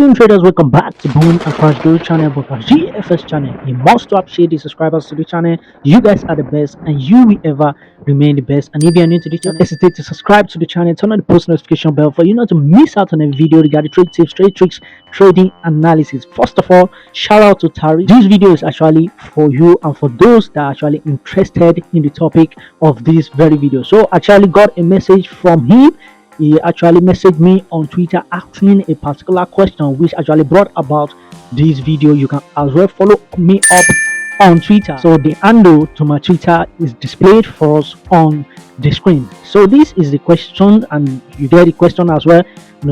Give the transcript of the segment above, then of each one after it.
afternoon, traders. Welcome back to Boom and Crash Daily Channel, but our GFS channel. You must appreciate the subscribers to the channel. You guys are the best, and you will ever remain the best. And if you are new to the channel, don't hesitate to subscribe to the channel. Turn on the post notification bell for you not to miss out on a video regarding trade tips, trade tricks, trading analysis. First of all, shout out to Tari. This video is actually for you and for those that are actually interested in the topic of this very video. So, I actually got a message from him. He actually messaged me on Twitter asking a particular question which actually brought about this video. You can as well follow me up on Twitter. So the handle to my Twitter is displayed for us on the screen. So this is the question, and you get the question as well,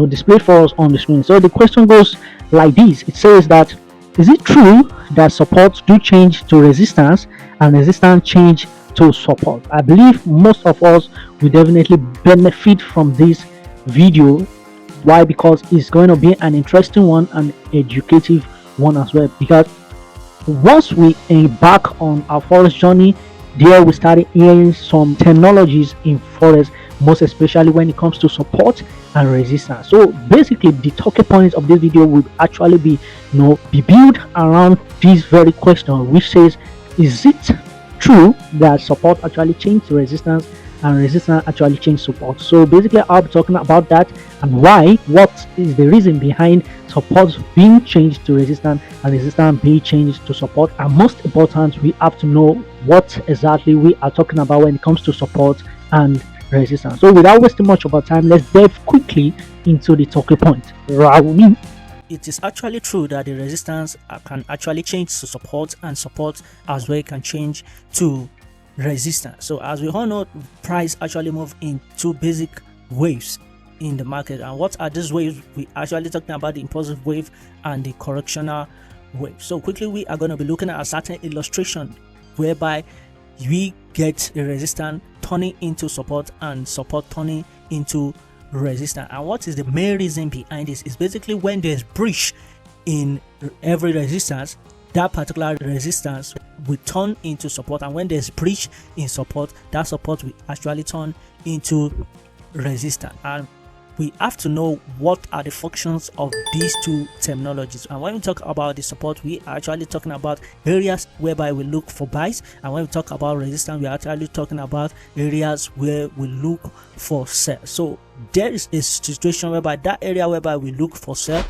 displayed for us on the screen. So the question goes like this. It says that, is it true that supports do change to resistance and resistance change to support? I believe most of us will definitely benefit from this video. Why? Because it's going to be an interesting one and educative one as well, because once we embark on our forex journey, there we started hearing some terminologies in forex, most especially when it comes to support and resistance. So basically the talking points of this video will actually be built around this very question, which says, is it true that support actually changed to resistance and resistance actually changed support? So basically I'll be talking about that and why, what is the reason behind support being changed to resistance and resistance being changed to support. And most important, we have to know what exactly we are talking about when it comes to support and resistance. So without wasting much of our time, let's dive quickly into the talking point. Raul. It is actually true that the resistance can actually change to support, and support as well can change to resistance. So as we all know, price actually move in two basic waves in the market. And what are these waves? We actually talking about the impulsive wave and the correctional wave. So quickly we are going to be looking at a certain illustration whereby we get a resistance turning into support and support turning into resistance. And what is the main reason behind this is basically when there's breach in every resistance, that particular resistance will turn into support, and when there's breach in support, that support will actually turn into resistance. And we have to know what are the functions of these two terminologies. And when we talk about the support, we are actually talking about areas whereby we look for buys, and when we talk about resistance, we are actually talking about areas where we look for sell. So there is a situation whereby that area whereby we look for sell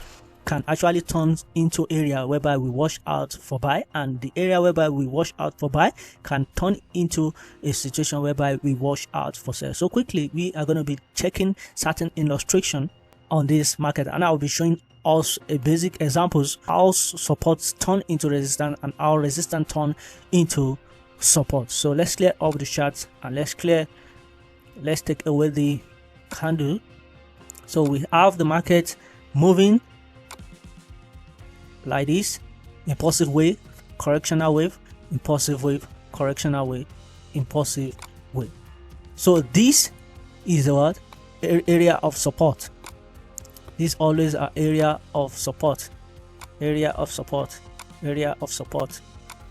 can actually turn into area whereby we wash out for buy, and the area whereby we wash out for buy can turn into a situation whereby we wash out for sell. So quickly we are going to be checking certain illustration on this market, and I'll be showing us a basic examples how supports turn into resistance and how resistance turn into support. So let's clear up the chart and let's take away the candle. So we have the market moving like this: impulsive wave, correctional wave, impulsive wave, correctional wave, impulsive wave. So this is what area of support. This always an area of support, area of support, area of support.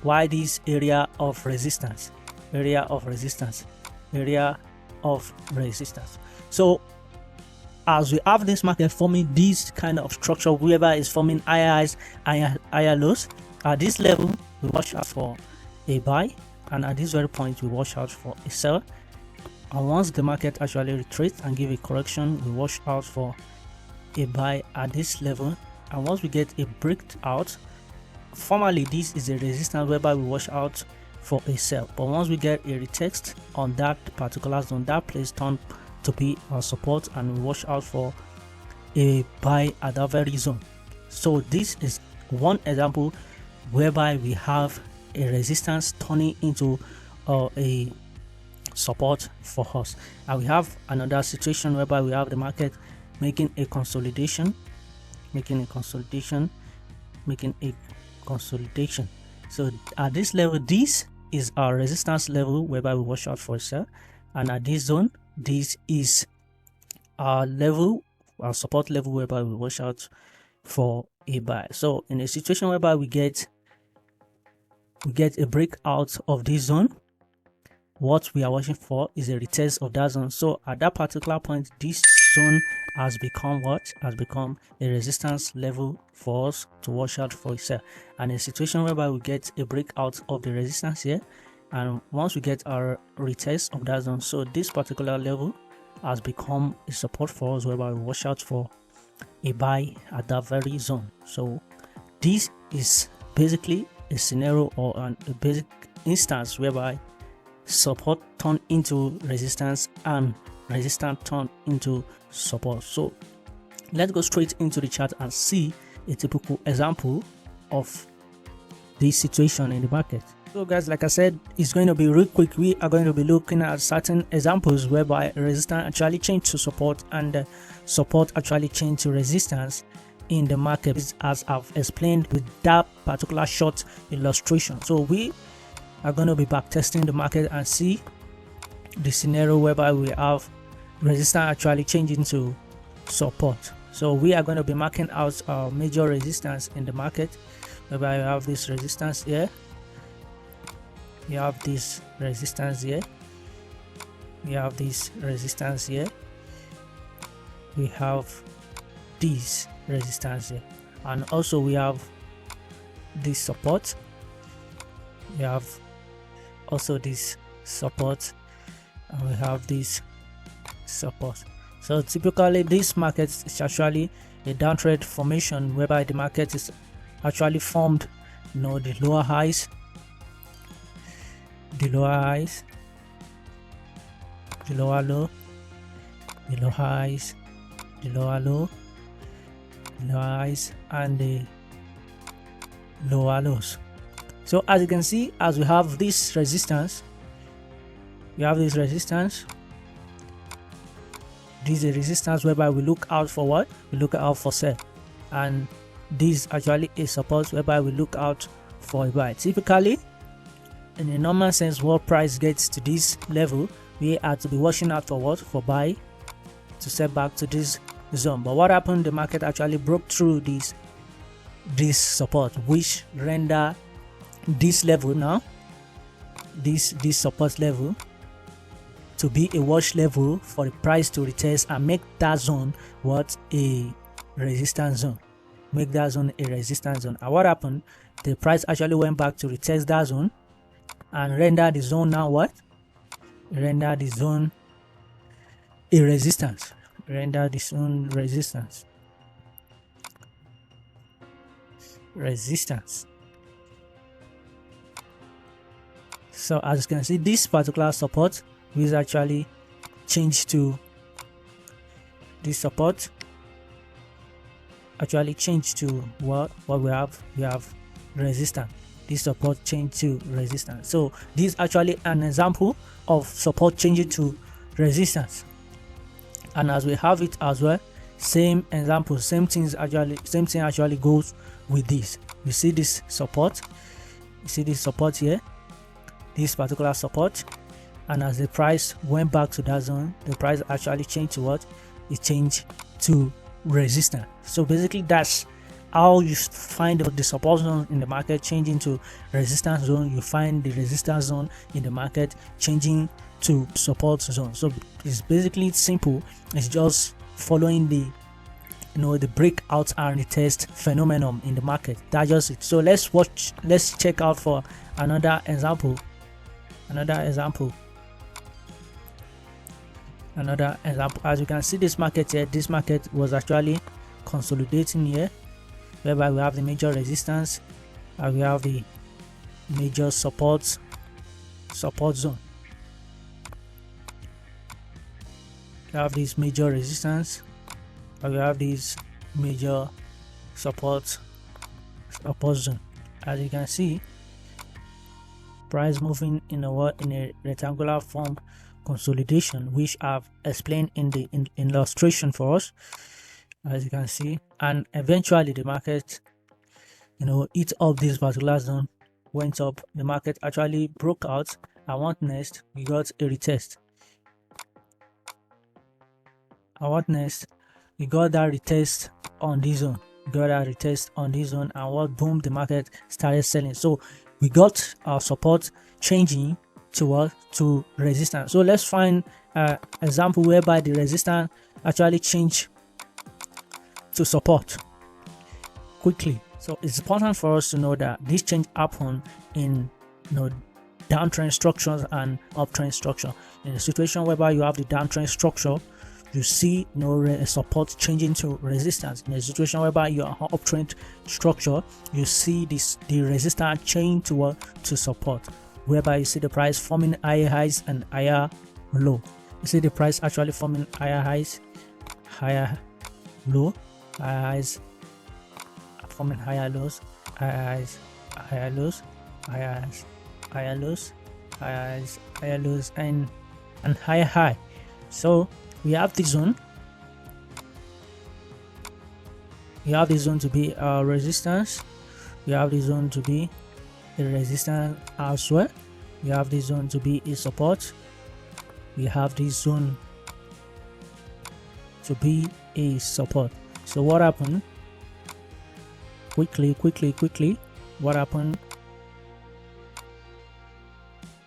Why this area of resistance, area of resistance, area of resistance? So as we have this market forming this kind of structure whereby it's forming higher highs, higher lows, at this level we watch out for a buy, and at this very point we watch out for a sell. And once the market actually retreats and give a correction, we watch out for a buy at this level. And once we get a breakout, formally this is a resistance whereby we watch out for a sell. But once we get a retest on that particular zone, that place turn to be our support, and we watch out for a buy at that very zone. So this is one example whereby we have a resistance turning into a support for us, and we have another situation whereby we have the market making a consolidation. So at this level, this is our resistance level whereby we watch out for a sell, and at this zone, this is our level, our support level whereby we watch out for a buy. So in a situation whereby we get a breakout of this zone, what we are watching for is a retest of that zone. So at that particular point, this zone has become what? Has become a resistance level for us to watch out for itself. And a situation whereby we get a breakout of the resistance here, and once we get our retest of that zone, so this particular level has become a support for us whereby we watch out for a buy at that very zone. So this is basically a scenario or a basic instance whereby support turn into resistance and resistance turn into support. So let's go straight into the chart and see a typical example of this situation in the market. So guys, like I said, it's going to be real quick. We are going to be looking at certain examples whereby resistance actually changed to support and support actually changed to resistance in the market, as I've explained with that particular short illustration. So we are going to be back testing the market and see the scenario whereby we have resistance actually changing to support. So we are going to be marking out our major resistance in the market, whereby we have this resistance here, you have this resistance here, we have this resistance here, we have this resistance here, and also we have this support, we have also this support, and we have this support. So typically this market is actually a downtrend formation whereby the market is actually formed, you know, the lower highs, the lower highs, the lower low, the low highs, the lower low, the lower highs, and the lower lows. So as you can see, as we have this resistance, we have this resistance. This is a resistance whereby we look out for what? We look out for sell, and this actually is support whereby we look out for a buy. Typically, in a normal sense, what price gets to this level, we are to be watching out for what? For buy to set back to this zone. But what happened? The market actually broke through this support, which render this level now, this support level, to be a watch level for the price to retest and make that zone what? A resistance zone. Make that zone a resistance zone. And what happened? The price actually went back to retest that zone and render the zone now what? Render the zone a resistance. Render the zone resistance. Resistance. So as you can see, this particular support is actually changed to this support. Actually changed to what we have. We have resistance. This support changed to resistance. So this is actually an example of support changing to resistance. And as we have it as well, same example, same thing actually goes with this. You see this support, you see this support here, this particular support, and as the price went back to that zone, the price actually changed to what? It changed to resistance. So basically that's how you find the support zone in the market changing to resistance zone. You find the resistance zone in the market changing to support zone. So it's basically simple. It's just following the the breakout and retest phenomenon in the market. That's just it. So let's check out for another example. As you can see, this market here, this market was actually consolidating here, whereby we have the major resistance and we have the major support zone. We have this major resistance and we have this major support zone. As you can see, price moving in a rectangular form consolidation, which I've explained in the illustration for us, as you can see, and eventually the market eat up this particular zone, went up, the market actually broke out, and what next? We got a retest. And what next? We got that retest on this zone, and what? Boom, the market started selling. So we got our support changing to what? To resistance. So let's find an example whereby the resistance actually change to support quickly. So it's important for us to know that this change happen in downtrend structures and uptrend structure. In a situation whereby you have the downtrend structure, you see support changing to resistance. In a situation whereby you are uptrend structure, you see the resistance change to support, whereby you see the price forming higher highs and higher low. You see the price actually forming higher highs, higher low, higher highs, forming higher lows, higher highs, higher lows, higher highs, higher lows, higher highs, higher lows, and higher high. So we have the zone. You have the zone to be a resistance. You have the zone to be a resistance as well. You have the zone to be a support. We have the zone to be a support. So what happened? Quickly, what happened?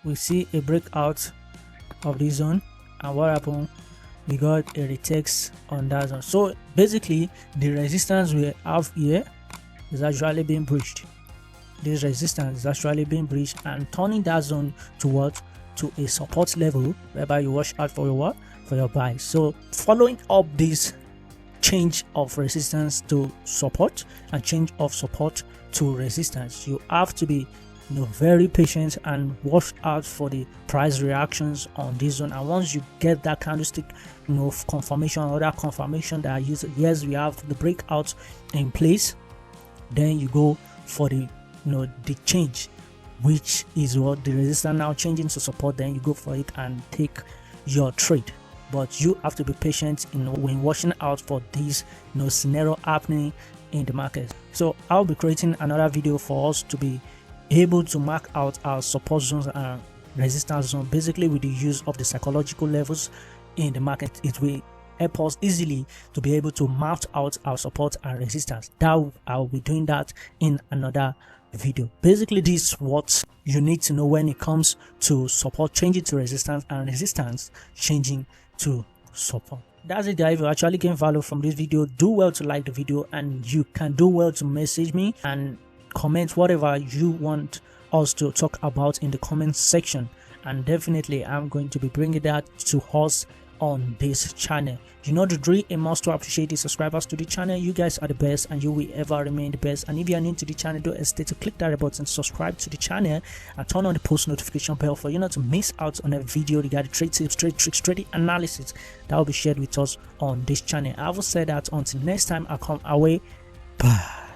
We see a breakout of the zone, and what happened? We got a retest on that zone. So basically, the resistance we have here is actually being breached. This resistance is actually being breached and turning that zone to what? To a support level, whereby you watch out for your what? For your buy. So following up this change of resistance to support and change of support to resistance, you have to be very patient and watch out for the price reactions on this zone. And once you get that candlestick confirmation or that confirmation that yes, we have the breakout in place, then you go for the the change, which is what the resistance now changing to support. Then you go for it and take your trade. But you have to be patient when watching out for this scenario happening in the market. So I'll be creating another video for us to be able to mark out our support zones and resistance zone, basically with the use of the psychological levels in the market. It will help us easily to be able to map out our support and resistance. I'll be doing that in another video. Basically, this is what you need to know when it comes to support changing to resistance and resistance changing to support. That's it, guys. If you actually gain value from this video, do well to like the video, and you can do well to message me and comment whatever you want us to talk about in the comment section, and definitely I'm going to be bringing that to us on this channel. You know the drill. A must to appreciate the subscribers to the channel. You guys are the best, and you will ever remain the best. And if you are new to the channel, don't hesitate to click that red button, subscribe to the channel, and turn on the post notification bell for you not to miss out on a video regarding trade tips, trade tricks, trading analysis that will be shared with us on this channel. I will say that until next time I come away. Bye.